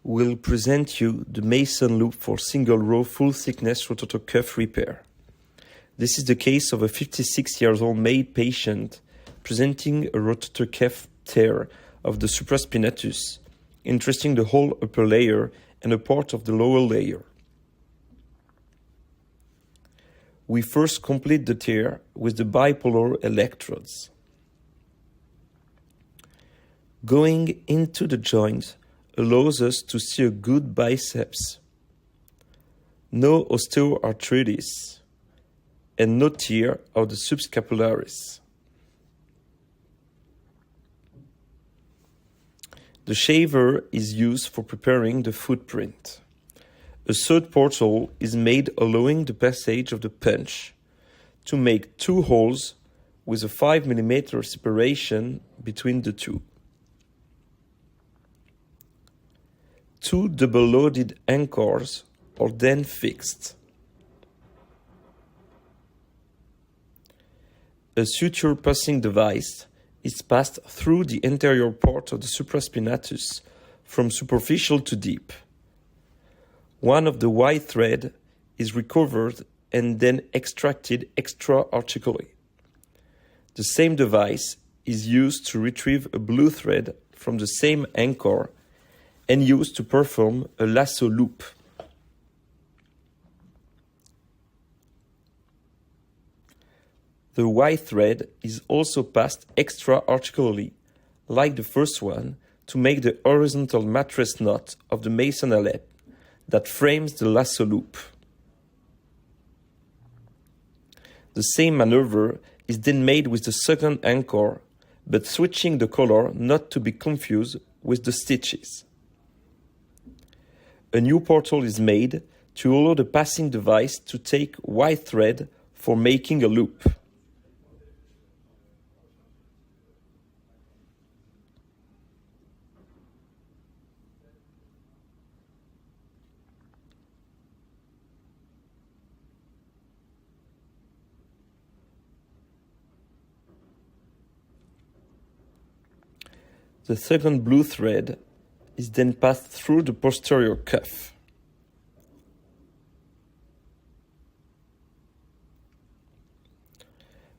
We'll present you the Mason loop for single-row full-thickness rotator cuff repair. This is the case of a 56-year-old male patient presenting a rotator cuff tear of the supraspinatus, interesting the whole upper layer and a part of the lower layer. We first complete the tear with the bipolar electrodes. Going into the joint allows us to see a good biceps, no osteoarthritis, and no tear of the subscapularis. The shaver is used for preparing the footprint. A third portal is made allowing the passage of the punch to make two holes with a 5 mm separation between the two. Two double-loaded anchors are then fixed. A suture passing device is passed through the anterior part of the supraspinatus from superficial to deep. One of the white thread is recovered and then extracted extra-artically. The same device is used to retrieve a blue thread from the same anchor and used to perform a lasso loop. The white thread is also passed extra-articularly, like the first one, to make the horizontal mattress knot of the Mason elet that frames the lasso loop. The same maneuver is then made with the second anchor, but switching the color not to be confused with the stitches. A new portal is made to allow the passing device to take white thread for making a loop. The second blue thread is then passed through the posterior cuff.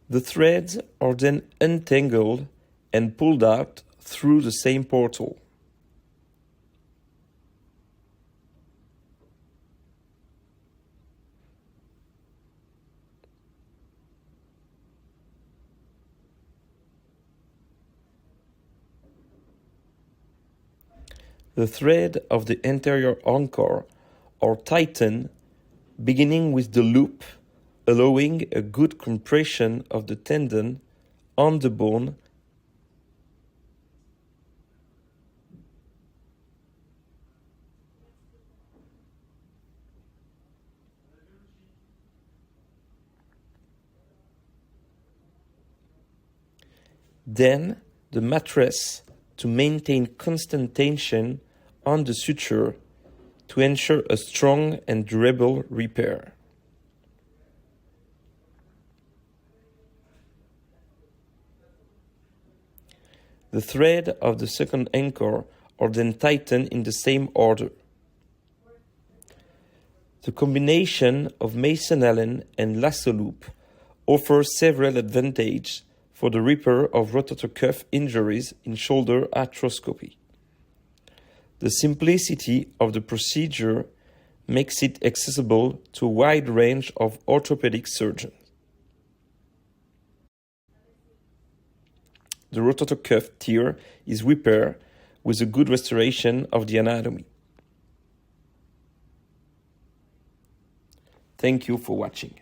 The threads are then untangled and pulled out through the same portal. The thread of the anterior anchor are tightened, beginning with the loop, allowing a good compression of the tendon on the bone . Then the mattress to maintain constant tension on the suture to ensure a strong and durable repair. The thread of the second anchor are then tightened in the same order. The combination of Mason Allen and lasso loop offers several advantages for the repair of rotator cuff injuries in shoulder arthroscopy. The simplicity of the procedure makes it accessible to a wide range of orthopedic surgeons. The rotator cuff tear is repaired with a good restoration of the anatomy. Thank you for watching.